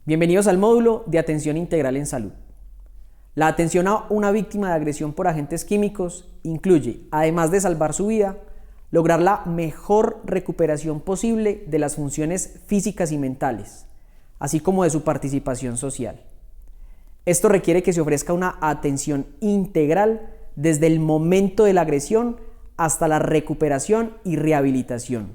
Bienvenidos al módulo de atención integral en salud. La atención a una víctima de agresión por agentes químicos incluye, además de salvar su vida, lograr la mejor recuperación posible de las funciones físicas y mentales, así como de su participación social. Esto requiere que se ofrezca una atención integral desde el momento de la agresión hasta la recuperación y rehabilitación.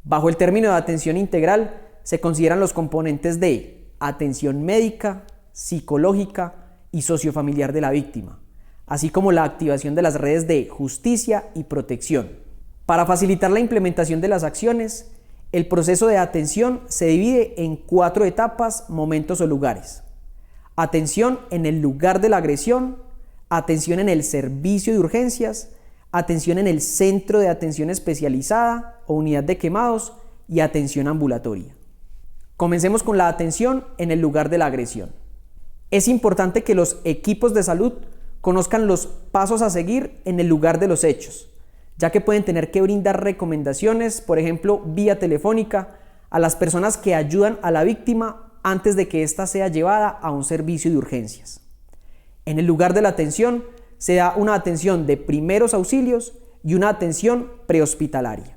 Bajo el término de atención integral se consideran los componentes de atención médica, psicológica y sociofamiliar de la víctima, así como la activación de las redes de justicia y protección. Para facilitar la implementación de las acciones, el proceso de atención se divide en 4 etapas, momentos o lugares. Atención en el lugar de la agresión, atención en el servicio de urgencias, atención en el centro de atención especializada o unidad de quemados y atención ambulatoria. Comencemos con la atención en el lugar de la agresión. Es importante que los equipos de salud conozcan los pasos a seguir en el lugar de los hechos, ya que pueden tener que brindar recomendaciones, por ejemplo, vía telefónica, a las personas que ayudan a la víctima antes de que ésta sea llevada a un servicio de urgencias. En el lugar de la atención se da una atención de primeros auxilios y una atención prehospitalaria.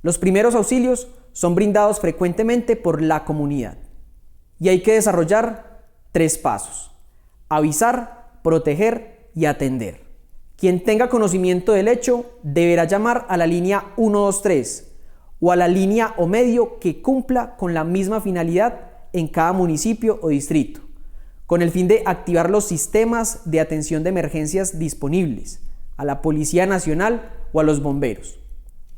Los primeros auxilios son brindados frecuentemente por la comunidad y hay que desarrollar 3 pasos: avisar, proteger y atender. Quien tenga conocimiento del hecho deberá llamar a la línea 123 o a la línea o medio que cumpla con la misma finalidad en cada municipio o distrito, con el fin de activar los sistemas de atención de emergencias disponibles, a la Policía Nacional o a los bomberos.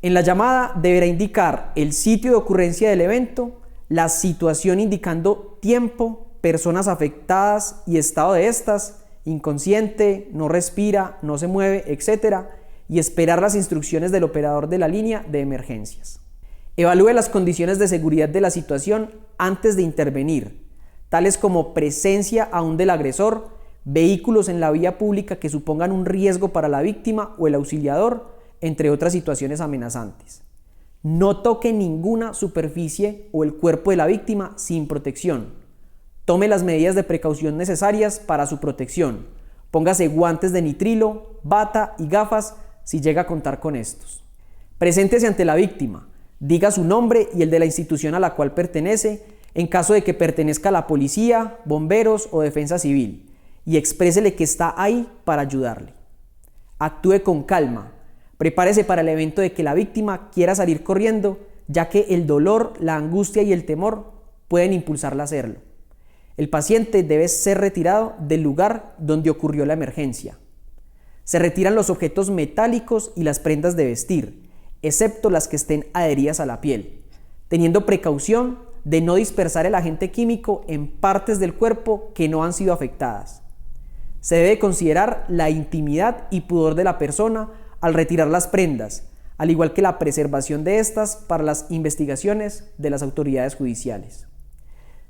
En la llamada deberá indicar el sitio de ocurrencia del evento, la situación indicando tiempo, personas afectadas y estado de estas, inconsciente, no respira, no se mueve, etc. y esperar las instrucciones del operador de la línea de emergencias. Evalúe las condiciones de seguridad de la situación antes de intervenir, tales como presencia aún del agresor, vehículos en la vía pública que supongan un riesgo para la víctima o el auxiliador, entre otras situaciones amenazantes. No toque ninguna superficie o el cuerpo de la víctima sin protección. Tome las medidas de precaución necesarias para su protección. Póngase guantes de nitrilo, bata y gafas si llega a contar con estos. Preséntese ante la víctima. Diga su nombre y el de la institución a la cual pertenece, en caso de que pertenezca a la policía, bomberos o defensa civil, y exprésele que está ahí para ayudarle. Actúe con calma. Prepárese para el evento de que la víctima quiera salir corriendo, ya que el dolor, la angustia y el temor pueden impulsarla a hacerlo. El paciente debe ser retirado del lugar donde ocurrió la emergencia. Se retiran los objetos metálicos y las prendas de vestir, excepto las que estén adheridas a la piel, teniendo precaución de no dispersar el agente químico en partes del cuerpo que no han sido afectadas. Se debe considerar la intimidad y pudor de la persona al retirar las prendas, al igual que la preservación de estas para las investigaciones de las autoridades judiciales.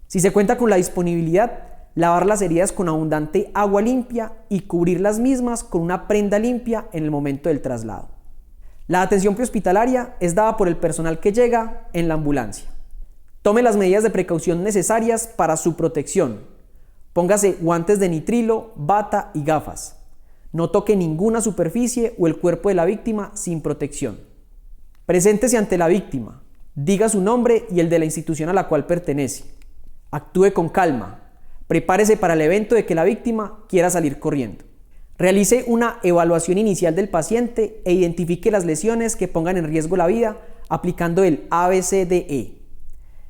Si se cuenta con la disponibilidad, lavar las heridas con abundante agua limpia y cubrir las mismas con una prenda limpia en el momento del traslado. La atención prehospitalaria es dada por el personal que llega en la ambulancia. Tome las medidas de precaución necesarias para su protección. Póngase guantes de nitrilo, bata y gafas. No toque ninguna superficie o el cuerpo de la víctima sin protección. Preséntese ante la víctima. Diga su nombre y el de la institución a la cual pertenece. Actúe con calma. Prepárese para el evento de que la víctima quiera salir corriendo. Realice una evaluación inicial del paciente e identifique las lesiones que pongan en riesgo la vida aplicando el ABCDE.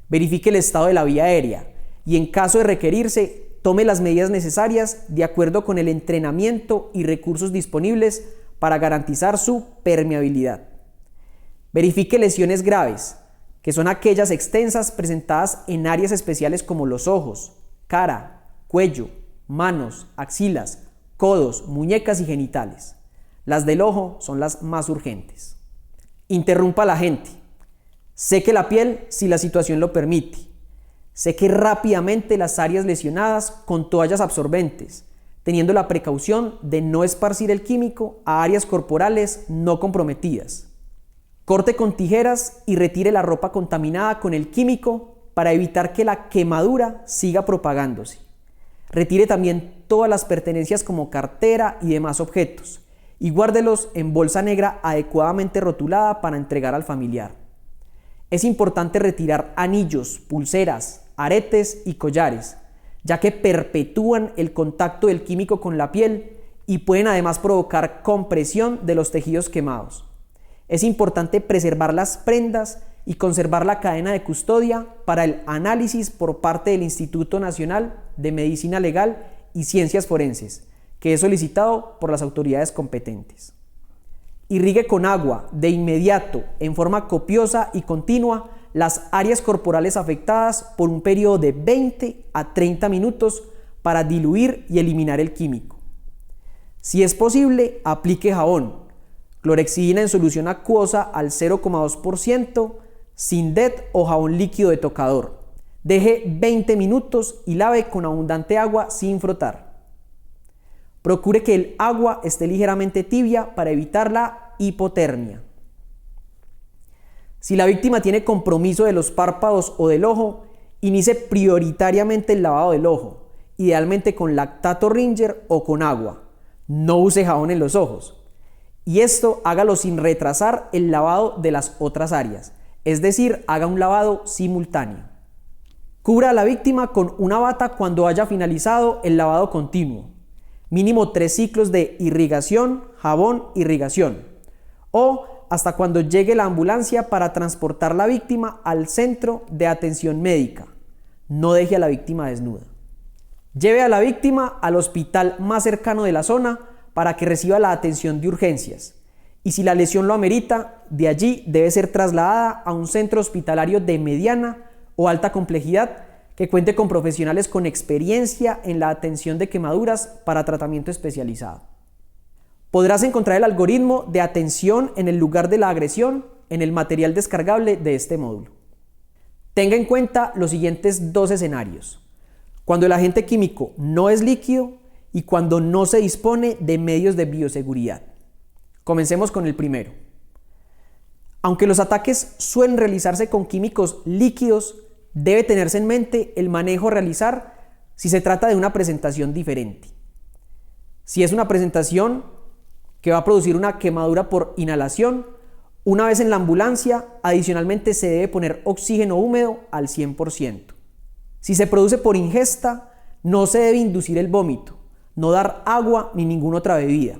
Verifique el estado de la vía aérea y, en caso de requerirse, tome las medidas necesarias de acuerdo con el entrenamiento y recursos disponibles para garantizar su permeabilidad. Verifique lesiones graves, que son aquellas extensas presentadas en áreas especiales como los ojos, cara, cuello, manos, axilas, codos, muñecas y genitales. Las del ojo son las más urgentes. Interrumpa al agente. Seque la piel si la situación lo permite. Seque rápidamente las áreas lesionadas con toallas absorbentes, teniendo la precaución de no esparcir el químico a áreas corporales no comprometidas. Corte con tijeras y retire la ropa contaminada con el químico para evitar que la quemadura siga propagándose. Retire también todas las pertenencias como cartera y demás objetos y guárdelos en bolsa negra adecuadamente rotulada para entregar al familiar. Es importante retirar anillos, pulseras, aretes y collares, ya que perpetúan el contacto del químico con la piel y pueden además provocar compresión de los tejidos quemados. Es importante preservar las prendas y conservar la cadena de custodia para el análisis por parte del Instituto Nacional de Medicina Legal y Ciencias Forenses, que es solicitado por las autoridades competentes. Irrigue con agua de inmediato, en forma copiosa y continua, las áreas corporales afectadas por un periodo de 20 a 30 minutos para diluir y eliminar el químico. Si es posible, aplique jabón, clorexidina en solución acuosa al 0,2%, Sindet o jabón líquido de tocador. Deje 20 minutos y lave con abundante agua sin frotar. Procure que el agua esté ligeramente tibia para evitar la hipotermia. Si la víctima tiene compromiso de los párpados o del ojo, inicie prioritariamente el lavado del ojo, idealmente con lactato Ringer o con agua. No use jabón en los ojos. Y esto hágalo sin retrasar el lavado de las otras áreas, es decir, haga un lavado simultáneo. Cubra a la víctima con una bata cuando haya finalizado el lavado continuo. Mínimo 3 ciclos de irrigación, jabón, irrigación. O hasta cuando llegue la ambulancia para transportar la víctima al centro de atención médica. No deje a la víctima desnuda. Lleve a la víctima al hospital más cercano de la zona para que reciba la atención de urgencias. Y si la lesión lo amerita, de allí debe ser trasladada a un centro hospitalario de mediana o alta complejidad que cuente con profesionales con experiencia en la atención de quemaduras para tratamiento especializado. Podrás encontrar el algoritmo de atención en el lugar de la agresión en el material descargable de este módulo. Tenga en cuenta los siguientes 2 escenarios: cuando el agente químico no es líquido y cuando no se dispone de medios de bioseguridad. Comencemos con el primero. Aunque los ataques suelen realizarse con químicos líquidos, debe tenerse en mente el manejo a realizar si se trata de una presentación diferente. Si es una presentación que va a producir una quemadura por inhalación, una vez en la ambulancia, adicionalmente se debe poner oxígeno húmedo al 100%. Si se produce por ingesta, no se debe inducir el vómito, no dar agua ni ninguna otra bebida.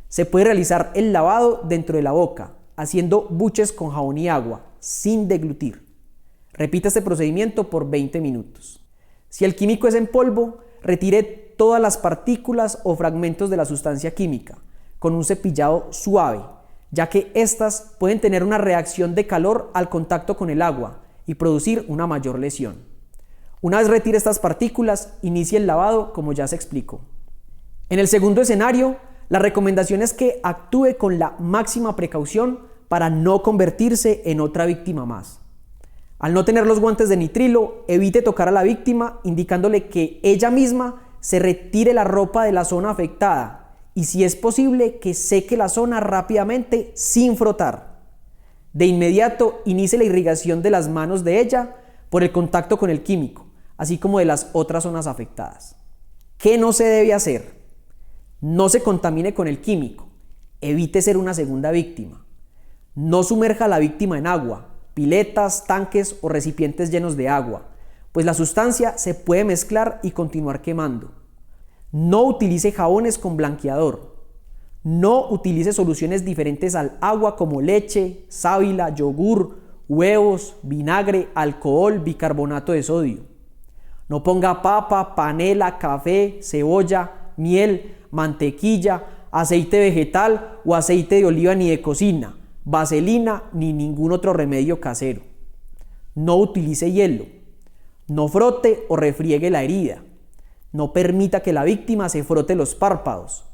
Se puede realizar el lavado dentro de la boca, haciendo buches con jabón y agua, sin deglutir. Repita este procedimiento por 20 minutos. Si el químico es en polvo, retire todas las partículas o fragmentos de la sustancia química con un cepillado suave, ya que éstas pueden tener una reacción de calor al contacto con el agua y producir una mayor lesión. Una vez retire estas partículas, inicie el lavado como ya se explicó. En el segundo escenario, la recomendación es que actúe con la máxima precaución para no convertirse en otra víctima más. Al no tener los guantes de nitrilo, evite tocar a la víctima indicándole que ella misma se retire la ropa de la zona afectada y, si es posible, que seque la zona rápidamente sin frotar. De inmediato, inicie la irrigación de las manos de ella por el contacto con el químico, así como de las otras zonas afectadas. ¿Qué no se debe hacer? No se contamine con el químico. Evite ser una segunda víctima. No sumerja a la víctima en agua, piletas, tanques o recipientes llenos de agua, pues la sustancia se puede mezclar y continuar quemando. No utilice jabones con blanqueador. No utilice soluciones diferentes al agua como leche, sábila, yogur, huevos, vinagre, alcohol, bicarbonato de sodio. No ponga papa, panela, café, cebolla, miel, mantequilla, aceite vegetal o aceite de oliva ni de cocina, vaselina ni ningún otro remedio casero. No utilice hielo. No frote o refriegue la herida. No permita que la víctima se frote los párpados.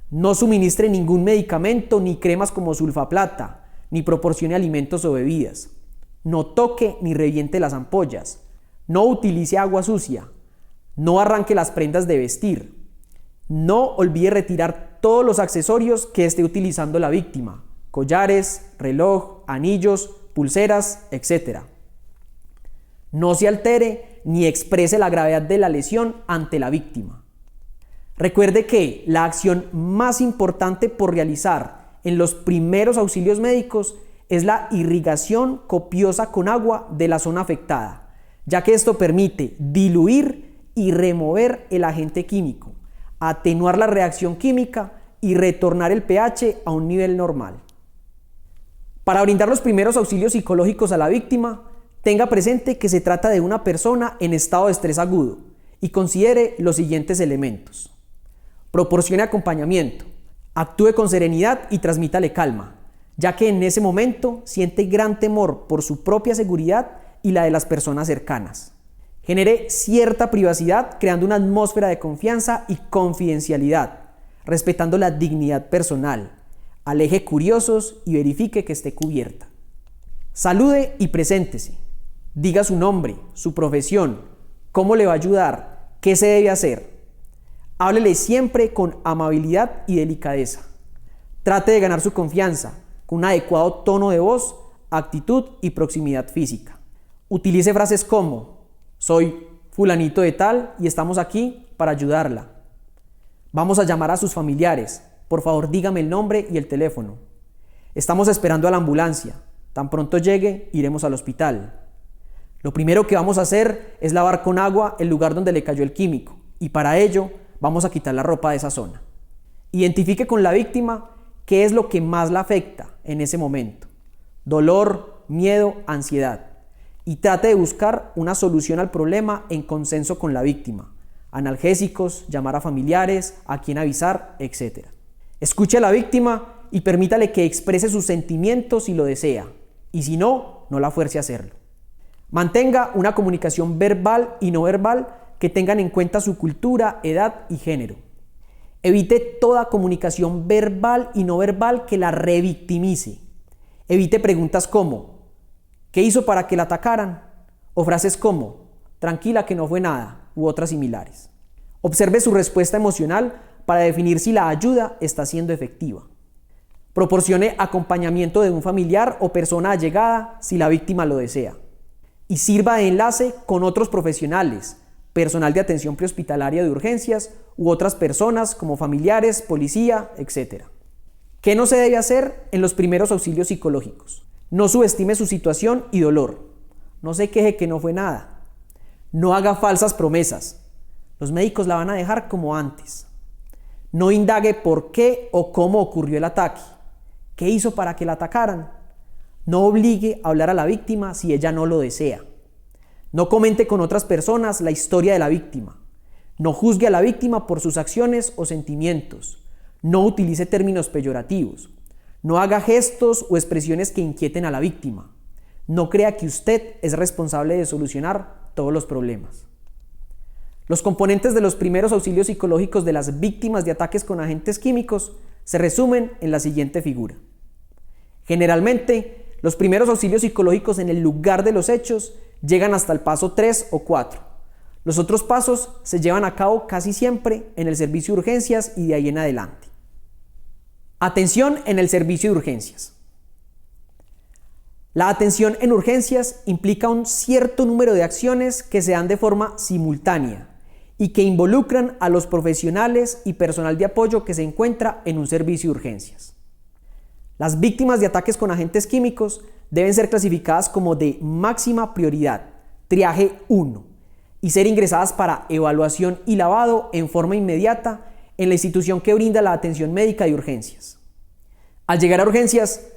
No suministre ningún medicamento ni cremas como sulfaplata, ni proporcione alimentos o bebidas. No toque ni reviente las ampollas. No utilice agua sucia. No arranque las prendas de vestir. No olvide retirar todos los accesorios que esté utilizando la víctima: collares, reloj, anillos, pulseras, etc. No se altere ni exprese la gravedad de la lesión ante la víctima. Recuerde que la acción más importante por realizar en los primeros auxilios médicos es la irrigación copiosa con agua de la zona afectada, ya que esto permite diluir y remover el agente químico, atenuar la reacción química y retornar el pH a un nivel normal. Para brindar los primeros auxilios psicológicos a la víctima, tenga presente que se trata de una persona en estado de estrés agudo y considere los siguientes elementos. Proporcione acompañamiento, actúe con serenidad y transmítale calma, ya que en ese momento siente gran temor por su propia seguridad y la de las personas cercanas. Genere cierta privacidad creando una atmósfera de confianza y confidencialidad, respetando la dignidad personal. Aleje curiosos y verifique que esté cubierta. Salude y preséntese. Diga su nombre, su profesión, cómo le va a ayudar, qué se debe hacer. Háblele siempre con amabilidad y delicadeza. Trate de ganar su confianza con un adecuado tono de voz, actitud y proximidad física. Utilice frases como: soy fulanito de tal y estamos aquí para ayudarla. Vamos a llamar a sus familiares. Por favor, dígame el nombre y el teléfono. Estamos esperando a la ambulancia. Tan pronto llegue, iremos al hospital. Lo primero que vamos a hacer es lavar con agua el lugar donde le cayó el químico y para ello vamos a quitar la ropa de esa zona. Identifique con la víctima qué es lo que más la afecta en ese momento: dolor, miedo, ansiedad, y trate de buscar una solución al problema en consenso con la víctima: analgésicos, llamar a familiares, a quién avisar, etc. Escuche a la víctima y permítale que exprese sus sentimientos si lo desea, y si no, no la fuerce a hacerlo. Mantenga una comunicación verbal y no verbal que tengan en cuenta su cultura, edad y género. Evite toda comunicación verbal y no verbal que la revictimice. Evite preguntas como: ¿qué hizo para que la atacaran? O frases como: tranquila que no fue nada, u otras similares. Observe su respuesta emocional para definir si la ayuda está siendo efectiva. Proporcione acompañamiento de un familiar o persona allegada si la víctima lo desea. Y sirva de enlace con otros profesionales, personal de atención prehospitalaria de urgencias u otras personas como familiares, policía, etc. ¿Qué no se debe hacer en los primeros auxilios psicológicos? No subestime su situación y dolor. No se queje que no fue nada. No haga falsas promesas. Los médicos la van a dejar como antes. No indague por qué o cómo ocurrió el ataque. ¿Qué hizo para que la atacaran? No obligue a hablar a la víctima si ella no lo desea. No comente con otras personas la historia de la víctima. No juzgue a la víctima por sus acciones o sentimientos. No utilice términos peyorativos. No haga gestos o expresiones que inquieten a la víctima. No crea que usted es responsable de solucionar todos los problemas. Los componentes de los primeros auxilios psicológicos de las víctimas de ataques con agentes químicos se resumen en la siguiente figura. Generalmente, los primeros auxilios psicológicos en el lugar de los hechos llegan hasta el paso 3 o 4. Los otros pasos se llevan a cabo casi siempre en el servicio de urgencias y de ahí en adelante. Atención en el servicio de urgencias. La atención en urgencias implica un cierto número de acciones que se dan de forma simultánea y que involucran a los profesionales y personal de apoyo que se encuentra en un servicio de urgencias. Las víctimas de ataques con agentes químicos deben ser clasificadas como de máxima prioridad, triaje 1, y ser ingresadas para evaluación y lavado en forma inmediata en la institución que brinda la atención médica de urgencias. Al llegar a urgencias,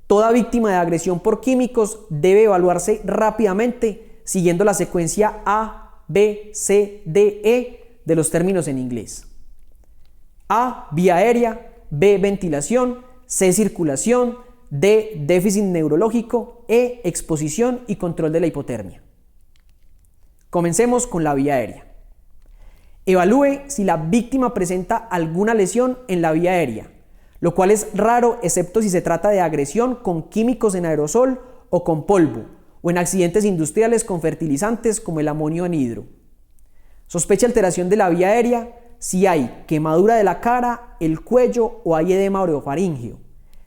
toda víctima de agresión por químicos debe evaluarse rápidamente siguiendo la secuencia A, B, C, D, E de los términos en inglés. A, vía aérea, B, ventilación, C, circulación, D, déficit neurológico, E, exposición y control de la hipotermia. Comencemos con la vía aérea. Evalúe si la víctima presenta alguna lesión en la vía aérea, lo cual es raro excepto si se trata de agresión con químicos en aerosol o con polvo, o en accidentes industriales con fertilizantes como el amonio anhidro. Sospecha alteración de la vía aérea si hay quemadura de la cara, el cuello o hay edema orofaríngeo,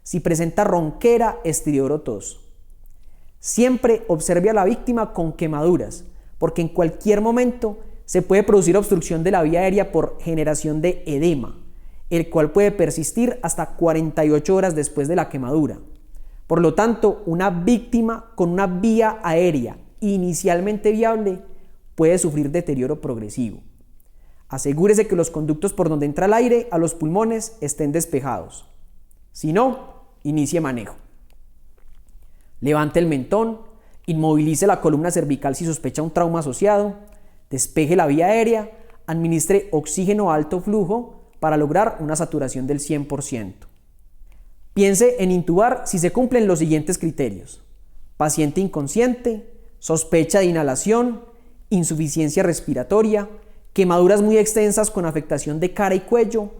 si presenta ronquera, estridor o tos. Siempre observe a la víctima con quemaduras, porque en cualquier momento se puede producir obstrucción de la vía aérea por generación de edema, el cual puede persistir hasta 48 horas después de la quemadura. Por lo tanto, una víctima con una vía aérea inicialmente viable puede sufrir deterioro progresivo. Asegúrese que los conductos por donde entra el aire a los pulmones estén despejados. Si no, inicie manejo. Levante el mentón, inmovilice la columna cervical si sospecha un trauma asociado, despeje la vía aérea, administre oxígeno a alto flujo para lograr una saturación del 100%. Piense en intubar si se cumplen los siguientes criterios: paciente inconsciente, sospecha de inhalación, insuficiencia respiratoria, quemaduras muy extensas con afectación de cara y cuello,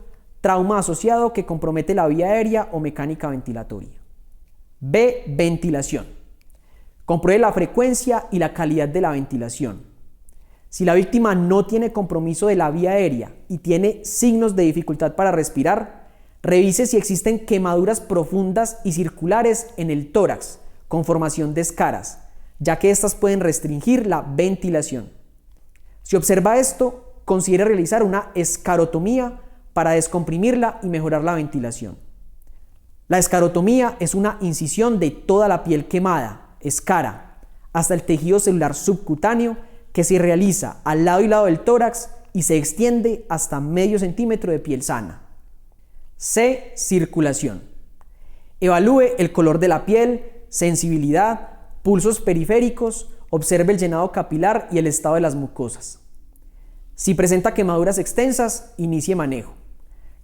trauma asociado que compromete la vía aérea o mecánica ventilatoria. B. Ventilación. Compruebe la frecuencia y la calidad de la ventilación. Si la víctima no tiene compromiso de la vía aérea y tiene signos de dificultad para respirar, revise si existen quemaduras profundas y circulares en el tórax con formación de escaras, ya que estas pueden restringir la ventilación. Si observa esto, considere realizar una escarotomía para descomprimirla y mejorar la ventilación. La escarotomía es una incisión de toda la piel quemada, escara, hasta el tejido celular subcutáneo que se realiza al lado y lado del tórax y se extiende hasta medio centímetro de piel sana. C. Circulación. Evalúe el color de la piel, sensibilidad, pulsos periféricos, observe el llenado capilar y el estado de las mucosas. Si presenta quemaduras extensas, inicie manejo.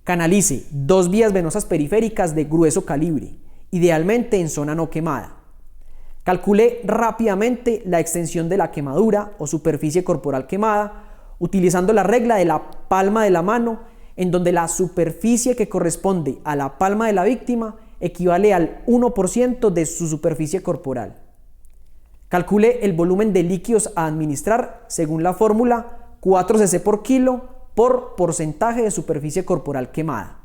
Canalice 2 vías venosas periféricas de grueso calibre, idealmente en zona no quemada. Calcule rápidamente la extensión de la quemadura o superficie corporal quemada, utilizando la regla de la palma de la mano, en donde la superficie que corresponde a la palma de la víctima equivale al 1% de su superficie corporal. Calcule el volumen de líquidos a administrar según la fórmula 4 cc por kilo por porcentaje de superficie corporal quemada.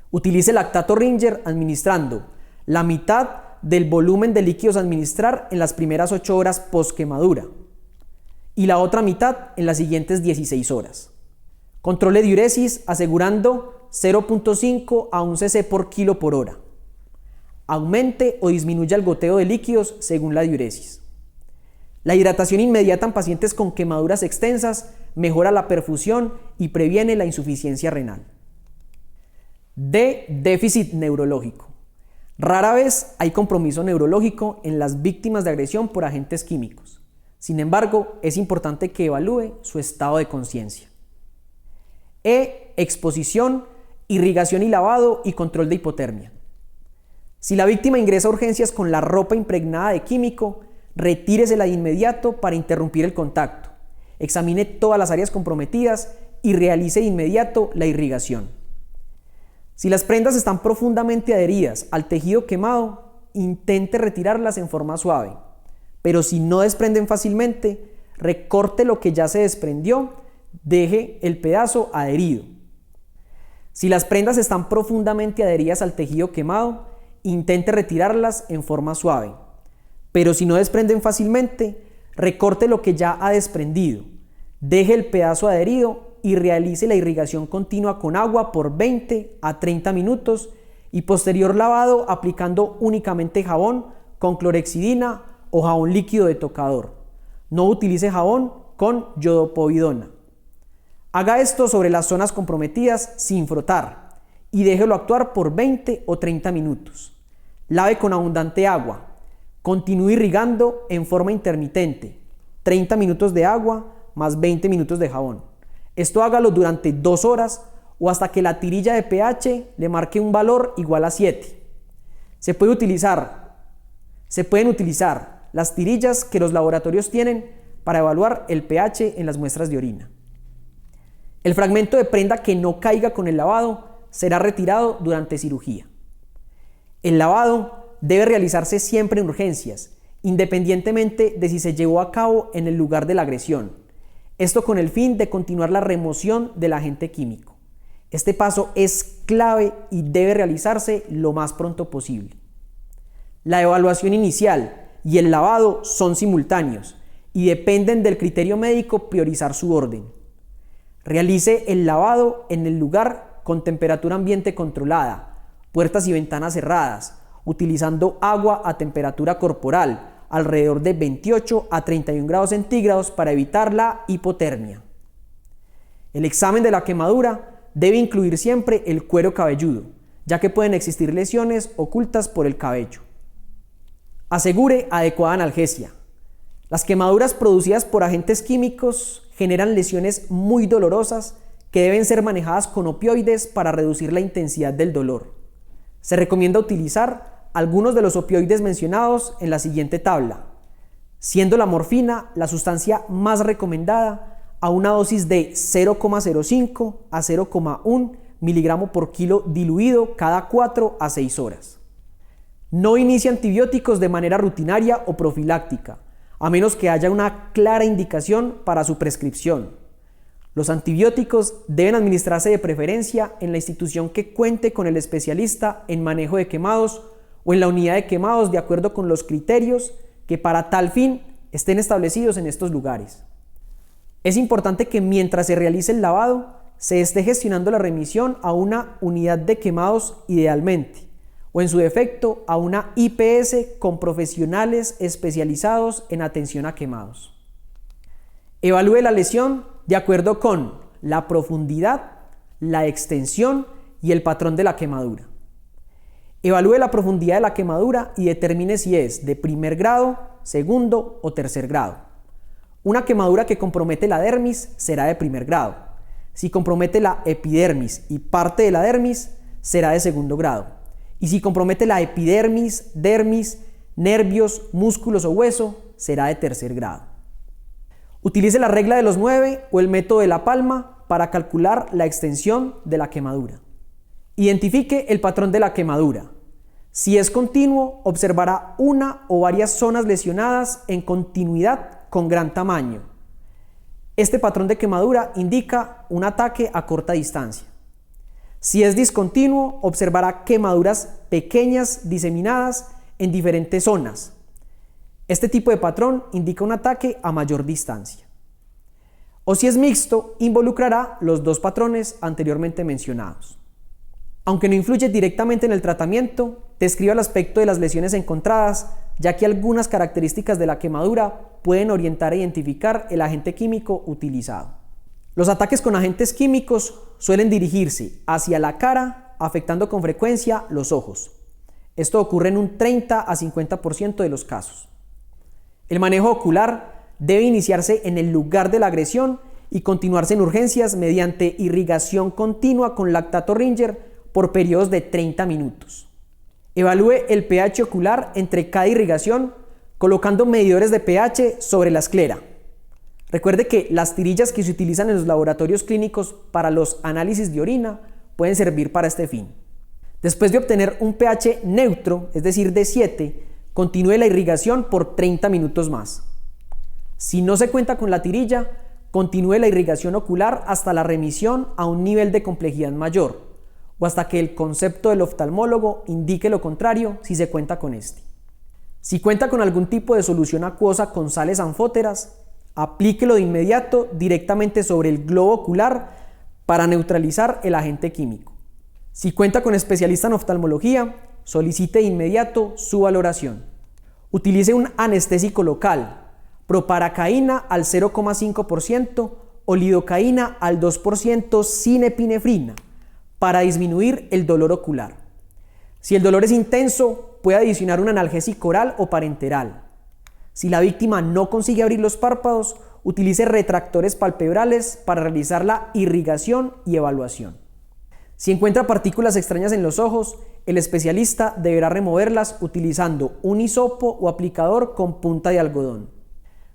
Utilice lactato Ringer administrando la mitad del volumen de líquidos a administrar en las primeras 8 horas post quemadura y la otra mitad en las siguientes 16 horas. Controle diuresis asegurando 0.5 a 1 cc por kilo por hora. Aumente o disminuya el goteo de líquidos según la diuresis. La hidratación inmediata en pacientes con quemaduras extensas mejora la perfusión y previene la insuficiencia renal. D. Déficit neurológico. Rara vez hay compromiso neurológico en las víctimas de agresión por agentes químicos. Sin embargo, es importante que evalúe su estado de conciencia. E. Exposición, irrigación y lavado y control de hipotermia. Si la víctima ingresa a urgencias con la ropa impregnada de químico, retíresela de inmediato para interrumpir el contacto. Examine todas las áreas comprometidas y realice de inmediato la irrigación. Si las prendas están profundamente adheridas al tejido quemado, intente retirarlas en forma suave. Pero si no desprenden fácilmente, recorte lo que ya se desprendió, deje el pedazo adherido. Si las prendas están profundamente adheridas al tejido quemado, intente retirarlas en forma suave. Pero si no desprenden fácilmente, recorte lo que ya ha desprendido, deje el pedazo adherido y realice la irrigación continua con agua por 20 a 30 minutos y posterior lavado aplicando únicamente jabón con clorhexidina o jabón líquido de tocador. No utilice jabón con iodopovidona. Haga esto sobre las zonas comprometidas sin frotar y déjelo actuar por 20 o 30 minutos. Lave con abundante agua. Continúe irrigando en forma intermitente, 30 minutos de agua más 20 minutos de jabón. Esto hágalo durante 2 horas o hasta que la tirilla de pH le marque un valor igual a 7. Se pueden utilizar las tirillas que los laboratorios tienen para evaluar el pH en las muestras de orina. El fragmento de prenda que no caiga con el lavado será retirado durante cirugía. El lavado debe realizarse siempre en urgencias, independientemente de si se llevó a cabo en el lugar de la agresión. Esto con el fin de continuar la remoción del agente químico. Este paso es clave y debe realizarse lo más pronto posible. La evaluación inicial y el lavado son simultáneos y dependen del criterio médico priorizar su orden. Realice el lavado en el lugar con temperatura ambiente controlada, puertas y ventanas cerradas, utilizando agua a temperatura corporal, alrededor de 28 a 31 grados centígrados para evitar la hipotermia. El examen de la quemadura debe incluir siempre el cuero cabelludo, ya que pueden existir lesiones ocultas por el cabello. Asegure adecuada analgesia. Las quemaduras producidas por agentes químicos generan lesiones muy dolorosas que deben ser manejadas con opioides para reducir la intensidad del dolor. Se recomienda utilizar algunos de los opioides mencionados en la siguiente tabla, siendo la morfina la sustancia más recomendada a una dosis de 0,05 a 0,1 miligramo por kilo diluido cada 4 a 6 horas. No inicie antibióticos de manera rutinaria o profiláctica, a menos que haya una clara indicación para su prescripción. Los antibióticos deben administrarse de preferencia en la institución que cuente con el especialista en manejo de quemados o en la unidad de quemados de acuerdo con los criterios que para tal fin estén establecidos en estos lugares. Es importante que mientras se realice el lavado, se esté gestionando la remisión a una unidad de quemados idealmente, o en su defecto a una IPS con profesionales especializados en atención a quemados. Evalúe la lesión de acuerdo con la profundidad, la extensión y el patrón de la quemadura. Evalúe la profundidad de la quemadura y determine si es de primer grado, segundo o tercer grado. Una quemadura que compromete la dermis será de primer grado. Si compromete la epidermis y parte de la dermis, será de segundo grado. Y si compromete la epidermis, dermis, nervios, músculos o hueso, será de tercer grado. Utilice la regla de los 9 o el método de la palma para calcular la extensión de la quemadura. Identifique el patrón de la quemadura. Si es continuo, observará una o varias zonas lesionadas en continuidad con gran tamaño. Este patrón de quemadura indica un ataque a corta distancia. Si es discontinuo, observará quemaduras pequeñas diseminadas en diferentes zonas. Este tipo de patrón indica un ataque a mayor distancia. O si es mixto, involucrará los dos patrones anteriormente mencionados. Aunque no influye directamente en el tratamiento, describe el aspecto de las lesiones encontradas, ya que algunas características de la quemadura pueden orientar e identificar el agente químico utilizado. Los ataques con agentes químicos suelen dirigirse hacia la cara, afectando con frecuencia los ojos. Esto ocurre en un 30 a 50% de los casos. El manejo ocular debe iniciarse en el lugar de la agresión y continuarse en urgencias mediante irrigación continua con lactato Ringer por periodos de 30 minutos. Evalúe el pH ocular entre cada irrigación colocando medidores de pH sobre la esclera. Recuerde que las tirillas que se utilizan en los laboratorios clínicos para los análisis de orina pueden servir para este fin. Después de obtener un pH neutro, es decir, de 7, continúe la irrigación por 30 minutos más. Si no se cuenta con la tirilla, continúe la irrigación ocular hasta la remisión a un nivel de complejidad mayor, o hasta que el concepto del oftalmólogo indique lo contrario si se cuenta con este. Si cuenta con algún tipo de solución acuosa con sales anfóteras, aplíquelo de inmediato directamente sobre el globo ocular para neutralizar el agente químico. Si cuenta con especialista en oftalmología, solicite de inmediato su valoración. Utilice un anestésico local, proparacaína al 0,5% o lidocaína al 2% sin epinefrina, para disminuir el dolor ocular. Si el dolor es intenso, puede adicionar un analgésico oral o parenteral. Si la víctima no consigue abrir los párpados, utilice retractores palpebrales para realizar la irrigación y evaluación. Si encuentra partículas extrañas en los ojos, el especialista deberá removerlas utilizando un hisopo o aplicador con punta de algodón.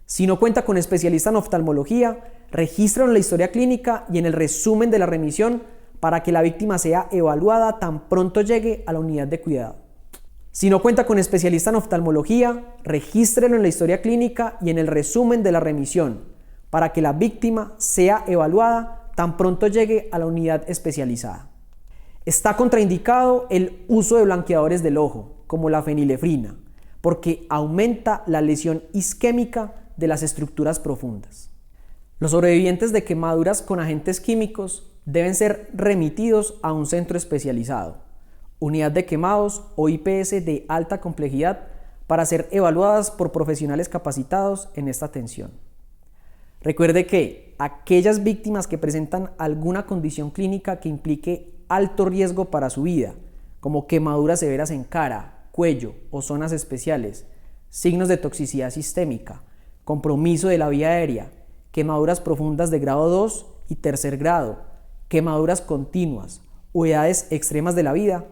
Si no cuenta con especialista en oftalmología, regístralo en la historia clínica y en el resumen de la remisión para que la víctima sea evaluada tan pronto llegue a la unidad de cuidado. Si no cuenta con especialista en oftalmología, regístrelo en la historia clínica y en el resumen de la remisión para que la víctima sea evaluada tan pronto llegue a la unidad especializada. Está contraindicado el uso de blanqueadores del ojo, como la fenilefrina, porque aumenta la lesión isquémica de las estructuras profundas. Los sobrevivientes de quemaduras con agentes químicos deben ser remitidos a un centro especializado, unidad de quemados o IPS de alta complejidad, para ser evaluadas por profesionales capacitados en esta atención. Recuerde que aquellas víctimas que presentan alguna condición clínica que implique alto riesgo para su vida, como quemaduras severas en cara, cuello o zonas especiales, signos de toxicidad sistémica, compromiso de la vía aérea, quemaduras profundas de grado 2 y tercer grado, quemaduras continuas o edades extremas de la vida,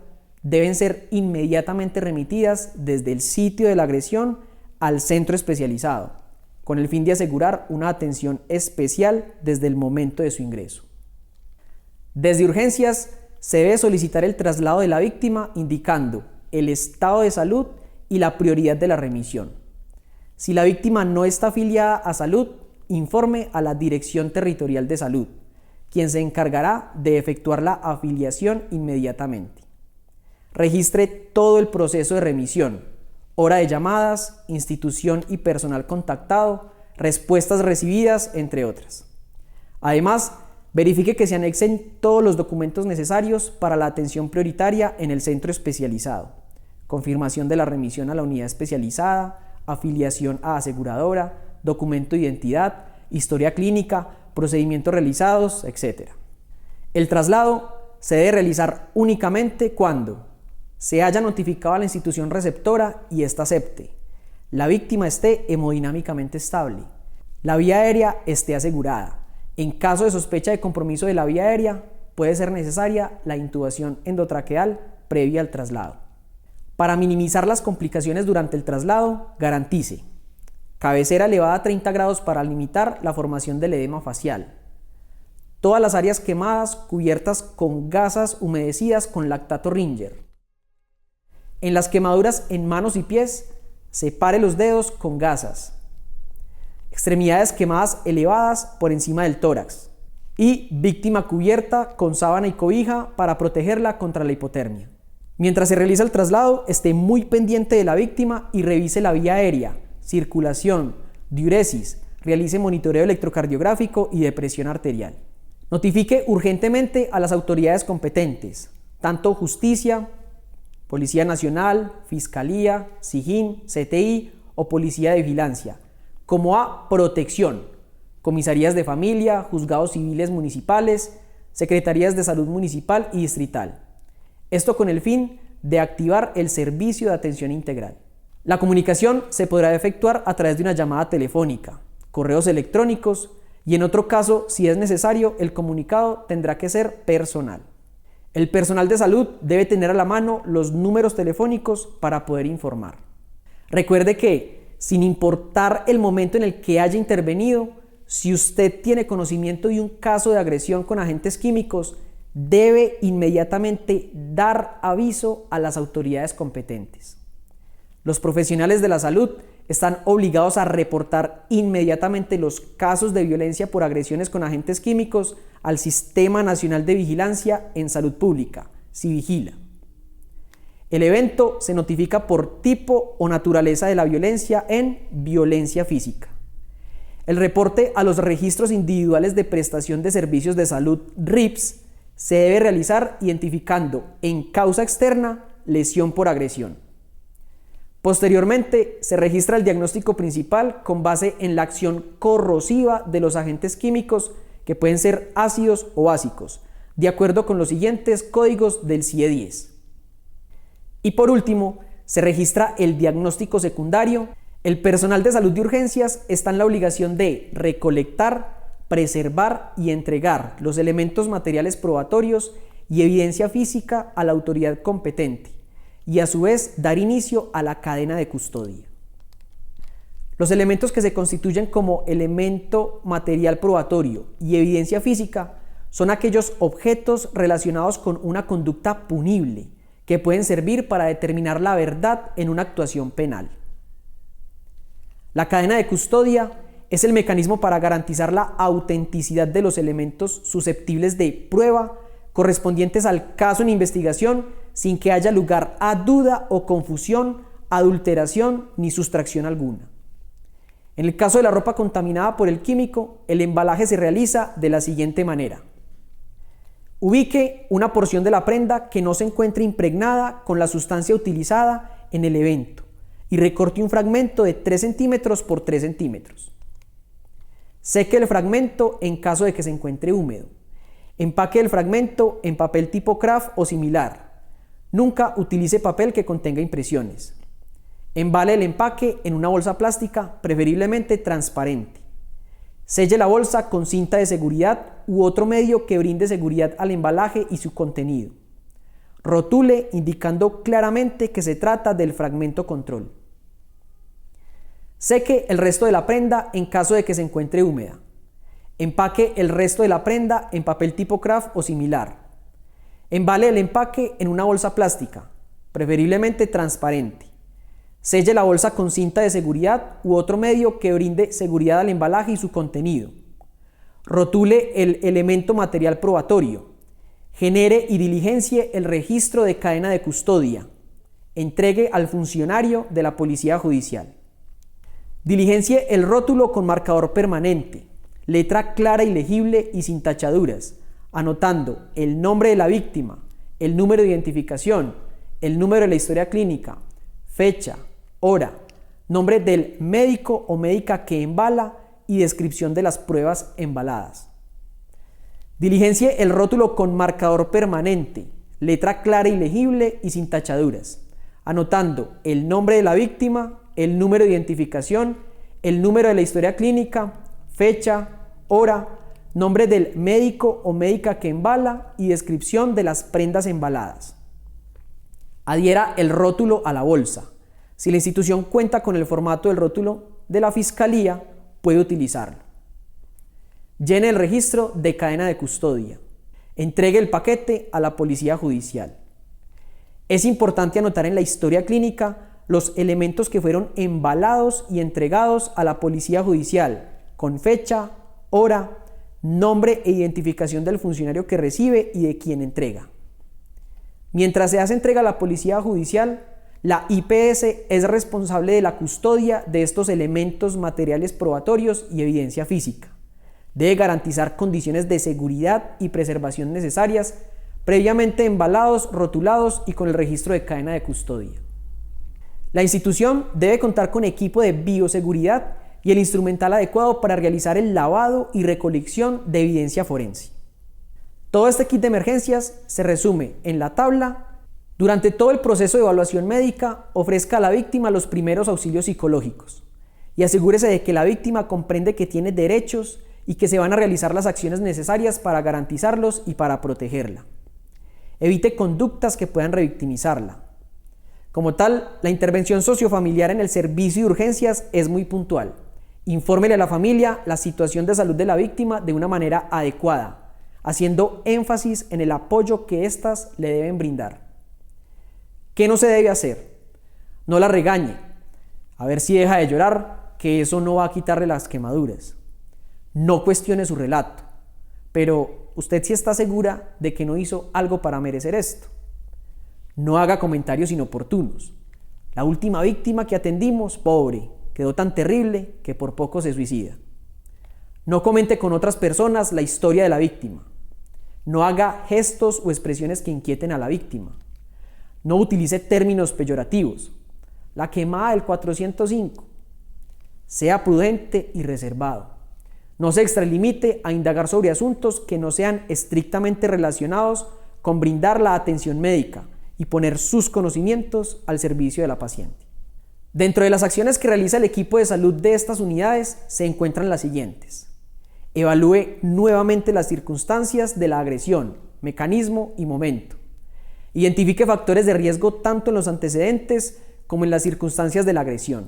deben ser inmediatamente remitidas desde el sitio de la agresión al centro especializado, con el fin de asegurar una atención especial desde el momento de su ingreso. Desde urgencias se debe solicitar el traslado de la víctima indicando el estado de salud y la prioridad de la remisión. Si la víctima no está afiliada a salud, informe a la Dirección Territorial de Salud, quien se encargará de efectuar la afiliación inmediatamente. Registre todo el proceso de remisión, hora de llamadas, institución y personal contactado, respuestas recibidas, entre otras. Además, verifique que se anexen todos los documentos necesarios para la atención prioritaria en el centro especializado: confirmación de la remisión a la unidad especializada, afiliación a aseguradora, documento de identidad, historia clínica, procedimientos realizados, etc. El traslado se debe realizar únicamente cuando se haya notificado a la institución receptora y ésta acepte, la víctima esté hemodinámicamente estable, la vía aérea esté asegurada. En caso de sospecha de compromiso de la vía aérea, puede ser necesaria la intubación endotraqueal previa al traslado. Para minimizar las complicaciones durante el traslado, garantice cabecera elevada a 30 grados para limitar la formación del edema facial, todas las áreas quemadas cubiertas con gasas humedecidas con lactato Ringer. En las quemaduras en manos y pies, separe los dedos con gasas. Extremidades quemadas elevadas por encima del tórax. Y víctima cubierta con sábana y cobija para protegerla contra la hipotermia. Mientras se realiza el traslado, esté muy pendiente de la víctima y revise la vía aérea, circulación, diuresis, realice monitoreo electrocardiográfico y de presión arterial. Notifique urgentemente a las autoridades competentes, tanto Justicia, Policía Nacional, Fiscalía, SIJIN, CTI o Policía de Vigilancia, como a Protección, comisarías de familia, juzgados civiles municipales, secretarías de salud municipal y distrital. Esto con el fin de activar el servicio de atención integral. La comunicación se podrá efectuar a través de una llamada telefónica, correos electrónicos y en otro caso, si es necesario, el comunicado tendrá que ser personal. El personal de salud debe tener a la mano los números telefónicos para poder informar. Recuerde que, sin importar el momento en el que haya intervenido, si usted tiene conocimiento de un caso de agresión con agentes químicos, debe inmediatamente dar aviso a las autoridades competentes. Los profesionales de la salud están obligados a reportar inmediatamente los casos de violencia por agresiones con agentes químicos al Sistema Nacional de Vigilancia en Salud Pública, SIVIGILA. El evento se notifica por tipo o naturaleza de la violencia en violencia física. El reporte a los registros individuales de prestación de servicios de salud RIPS se debe realizar identificando en causa externa lesión por agresión. Posteriormente, se registra el diagnóstico principal con base en la acción corrosiva de los agentes químicos que pueden ser ácidos o básicos, de acuerdo con los siguientes códigos del CIE 10. Y por último, se registra el diagnóstico secundario. El personal de salud de urgencias está en la obligación de recolectar, preservar y entregar los elementos materiales probatorios y evidencia física a la autoridad competente, y a su vez dar inicio a la cadena de custodia. Los elementos que se constituyen como elemento material probatorio y evidencia física son aquellos objetos relacionados con una conducta punible que pueden servir para determinar la verdad en una actuación penal. La cadena de custodia es el mecanismo para garantizar la autenticidad de los elementos susceptibles de prueba correspondientes al caso en investigación sin que haya lugar a duda o confusión adulteración ni sustracción alguna. En el caso de la ropa contaminada por el químico, el embalaje se realiza de la siguiente manera. Ubique una porción de la prenda que no se encuentre impregnada con la sustancia utilizada en el evento y recorte un fragmento de 3 centímetros por 3 centímetros. Seque el fragmento en caso de que se encuentre húmedo. Empaque el fragmento en papel tipo craft o similar. Nunca utilice papel que contenga impresiones. Embale el empaque en una bolsa plástica, preferiblemente transparente. Selle la bolsa con cinta de seguridad u otro medio que brinde seguridad al embalaje y su contenido. Rotule indicando claramente que se trata del fragmento control. Seque el resto de la prenda en caso de que se encuentre húmeda. Empaque el resto de la prenda en papel tipo craft o similar. Embale el empaque en una bolsa plástica, preferiblemente transparente. Selle la bolsa con cinta de seguridad u otro medio que brinde seguridad al embalaje y su contenido. Rotule el elemento material probatorio. Genere y diligencie el registro de cadena de custodia. Entregue al funcionario de la Policía Judicial. Diligencie el rótulo con marcador permanente, letra clara y legible y sin tachaduras, anotando el nombre de la víctima, el número de identificación, el número de la historia clínica, fecha, hora, nombre del médico o médica que embala y descripción de las pruebas embaladas. Diligencie el rótulo con marcador permanente, letra clara y legible y sin tachaduras, anotando el nombre de la víctima, el número de identificación, el número de la historia clínica, fecha, hora, nombre del médico o médica que embala y descripción de las prendas embaladas. Adhiera el rótulo a la bolsa. Si la institución cuenta con el formato del rótulo de la Fiscalía, puede utilizarlo. Llene el registro de cadena de custodia. Entregue el paquete a la Policía Judicial. Es importante anotar en la historia clínica los elementos que fueron embalados y entregados a la Policía Judicial, con fecha, hora, nombre e identificación del funcionario que recibe y de quien entrega. Mientras se hace entrega a la Policía Judicial, la IPS es responsable de la custodia de estos elementos materiales probatorios y evidencia física. Debe garantizar condiciones de seguridad y preservación necesarias, previamente embalados, rotulados y con el registro de cadena de custodia. La institución debe contar con equipo de bioseguridad y el instrumental adecuado para realizar el lavado y recolección de evidencia forense. Todo este kit de emergencias se resume en la tabla. Durante todo el proceso de evaluación médica, ofrezca a la víctima los primeros auxilios psicológicos y asegúrese de que la víctima comprende que tiene derechos y que se van a realizar las acciones necesarias para garantizarlos y para protegerla. Evite conductas que puedan revictimizarla. Como tal, la intervención sociofamiliar en el servicio de urgencias es muy puntual. Infórmele a la familia la situación de salud de la víctima de una manera adecuada, haciendo énfasis en el apoyo que éstas le deben brindar. ¿Qué no se debe hacer? No la regañe. A ver si deja de llorar, que eso no va a quitarle las quemaduras. No cuestione su relato, pero usted sí está segura de que no hizo algo para merecer esto. No haga comentarios inoportunos. La última víctima que atendimos, pobre, quedó tan terrible que por poco se suicida. No comente con otras personas la historia de la víctima. No haga gestos o expresiones que inquieten a la víctima. No utilice términos peyorativos. La quemada del 405. Sea prudente y reservado. No se extralimite a indagar sobre asuntos que no sean estrictamente relacionados con brindar la atención médica y poner sus conocimientos al servicio de la paciente. Dentro de las acciones que realiza el equipo de salud de estas unidades se encuentran las siguientes. Evalúe nuevamente las circunstancias de la agresión, mecanismo y momento. Identifique factores de riesgo tanto en los antecedentes como en las circunstancias de la agresión.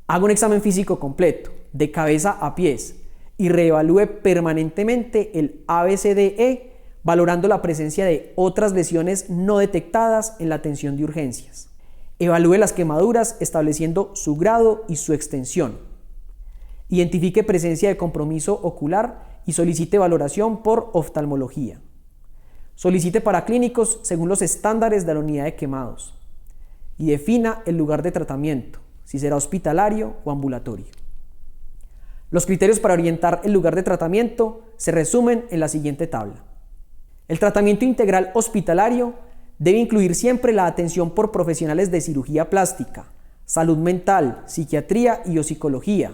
Haga un examen físico completo, de cabeza a pies, y reevalúe permanentemente el ABCDE, valorando la presencia de otras lesiones no detectadas en la atención de urgencias. Evalúe las quemaduras estableciendo su grado y su extensión. Identifique presencia de compromiso ocular y solicite valoración por oftalmología. Solicite paraclínicos según los estándares de la unidad de quemados. y defina el lugar de tratamiento, si será hospitalario o ambulatorio. Los criterios para orientar el lugar de tratamiento se resumen en la siguiente tabla. El tratamiento integral hospitalario debe incluir siempre la atención por profesionales de cirugía plástica, salud mental, psiquiatría y o psicología,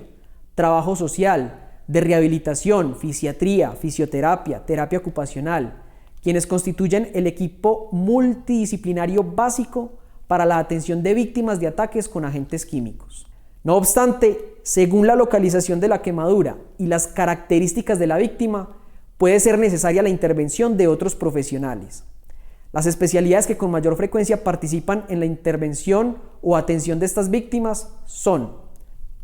trabajo social, de rehabilitación, fisiatría, fisioterapia, terapia ocupacional, quienes constituyen el equipo multidisciplinario básico para la atención de víctimas de ataques con agentes químicos. No obstante, según la localización de la quemadura y las características de la víctima, puede ser necesaria la intervención de otros profesionales. Las especialidades que con mayor frecuencia participan en la intervención o atención de estas víctimas son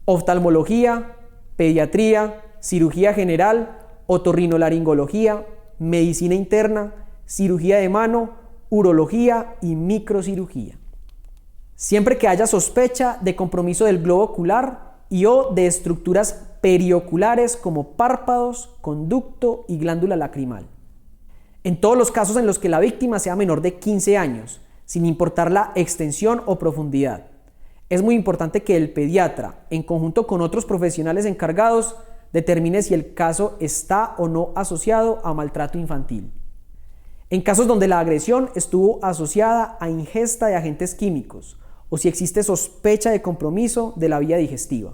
oftalmología, pediatría, cirugía general, otorrinolaringología, medicina interna, cirugía de mano, urología y microcirugía. Siempre que haya sospecha de compromiso del globo ocular y o de estructuras perioculares como párpados, conducto y glándula lacrimal. En todos los casos en los que la víctima sea menor de 15 años, sin importar la extensión o profundidad. Es muy importante que el pediatra, en conjunto con otros profesionales encargados, determine si el caso está o no asociado a maltrato infantil. En casos donde la agresión estuvo asociada a ingesta de agentes químicos o si existe sospecha de compromiso de la vía digestiva.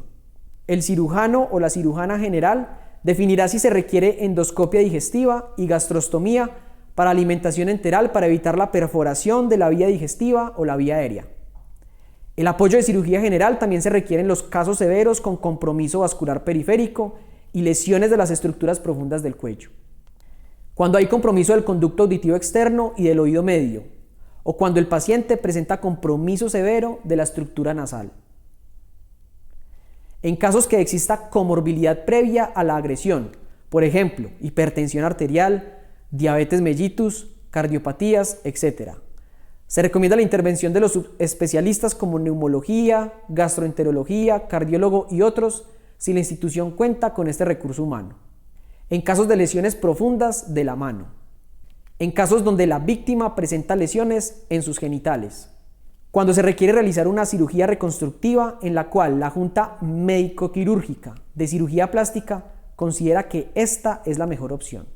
El cirujano o la cirujana general definirá si se requiere endoscopia digestiva y gastrostomía para alimentación enteral para evitar la perforación de la vía digestiva o la vía aérea. El apoyo de cirugía general también se requiere en los casos severos con compromiso vascular periférico y lesiones de las estructuras profundas del cuello. Cuando hay compromiso del conducto auditivo externo y del oído medio, o cuando el paciente presenta compromiso severo de la estructura nasal. En casos que exista comorbilidad previa a la agresión, por ejemplo, hipertensión arterial, diabetes mellitus, cardiopatías, etc. Se recomienda la intervención de los especialistas como neumología, gastroenterología, cardiólogo y otros si la institución cuenta con este recurso humano. En casos de lesiones profundas de la mano. En casos donde la víctima presenta lesiones en sus genitales. Cuando se requiere realizar una cirugía reconstructiva en la cual la Junta Médico-Quirúrgica de Cirugía Plástica considera que esta es la mejor opción.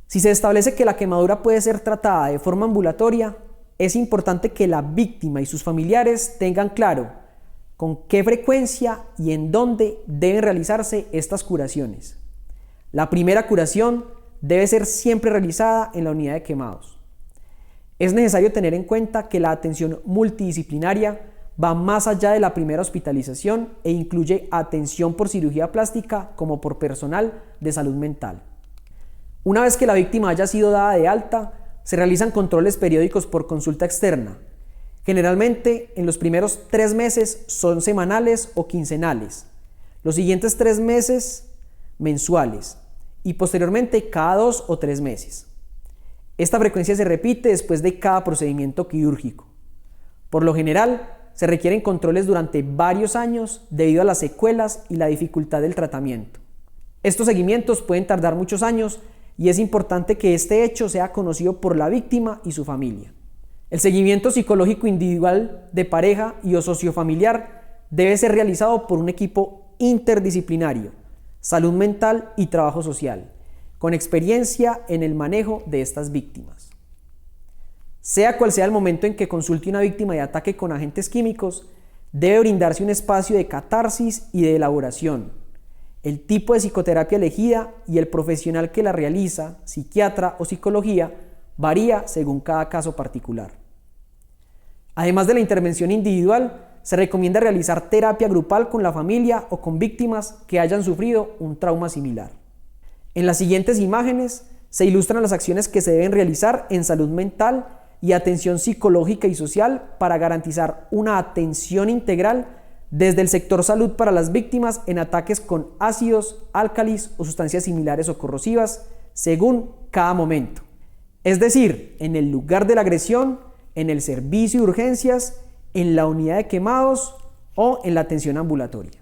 Si se establece que la quemadura puede ser tratada de forma ambulatoria, es importante que la víctima y sus familiares tengan claro con qué frecuencia y en dónde deben realizarse estas curaciones. La primera curación debe ser siempre realizada en la unidad de quemados. Es necesario tener en cuenta que la atención multidisciplinaria va más allá de la primera hospitalización e incluye atención por cirugía plástica como por personal de salud mental. Una vez que la víctima haya sido dada de alta, se realizan controles periódicos por consulta externa. Generalmente, en los primeros 3 meses son semanales o quincenales, los siguientes 3 meses mensuales y posteriormente cada 2 o 3 meses. Esta frecuencia se repite después de cada procedimiento quirúrgico. Por lo general, se requieren controles durante varios años debido a las secuelas y la dificultad del tratamiento. Estos seguimientos pueden tardar muchos años y es importante que este hecho sea conocido por la víctima y su familia. El seguimiento psicológico individual de pareja y o sociofamiliar debe ser realizado por un equipo interdisciplinario, salud mental y trabajo social, con experiencia en el manejo de estas víctimas. Sea cual sea el momento en que consulte una víctima de ataque con agentes químicos, debe brindarse un espacio de catarsis y de elaboración. El tipo de psicoterapia elegida y el profesional que la realiza, psiquiatra o psicología, varía según cada caso particular. Además de la intervención individual, se recomienda realizar terapia grupal con la familia o con víctimas que hayan sufrido un trauma similar. En las siguientes imágenes se ilustran las acciones que se deben realizar en salud mental y atención psicológica y social para garantizar una atención integral desde el sector salud para las víctimas en ataques con ácidos, álcalis o sustancias similares o corrosivas, según cada momento. Es decir, en el lugar de la agresión, en el servicio de urgencias, en la unidad de quemados o en la atención ambulatoria.